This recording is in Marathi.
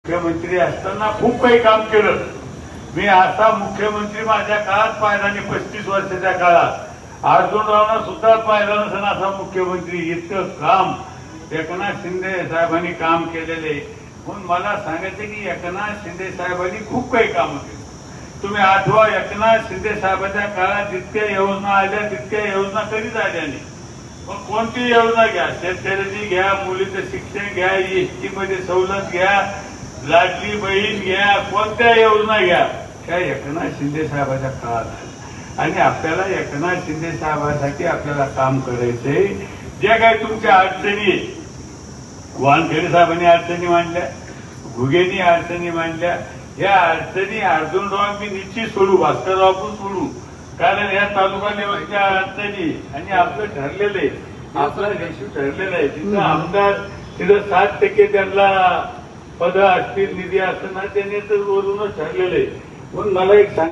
मुख्यमंत्री असताना खूप काही काम केलं. मी असा मुख्यमंत्री माझ्या काळात पाहिला नाही. 35 वर्षाच्या काळात अर्जुनरावना सुद्धा पाहिला नसेल असा मुख्यमंत्री. इतकं काम एकनाथ शिंदे साहेबांनी काम केलेले. म्हणून मला सांगायचं की एकनाथ शिंदे साहेबांनी खूप काही काम केले. तुम्ही आठवा, एकनाथ शिंदे साहेबांच्या काळात जितक्या योजना आल्या तितक्या योजना कधीच आल्या नाही. पण कोणती योजना घ्या, शेतकऱ्यांची घ्या, मुलीचं शिक्षण घ्या, एसटी मध्ये सवलत घ्या, लाडली बहीण घ्या, कोणत्या योजना घ्या, त्या एकनाथ शिंदे साहेबांच्या काळात आल्या. आणि आपल्याला एकनाथ शिंदे साहेबांसाठी आपल्याला काम करायचंय. जे काही तुमच्या अडचणी, वानखेडे साहेबांनी अडचणी मांडल्या, घुगेंनी अडचणी मांडल्या, या अडचणी अर्जुनराव मी निश्चित सोडू, भास्करराव पण सोडू. कारण या तालुका लेवलच्या अडचणी आणि आपलं ठरलेलं आहे, आपला रेशू ठरलेला आहे. तिथं आमदार तिथं 7% त्यांना पद असतील, निधी असताना त्याने तर वरूनच ठरलेलं आहे. म्हणून मला एक सांग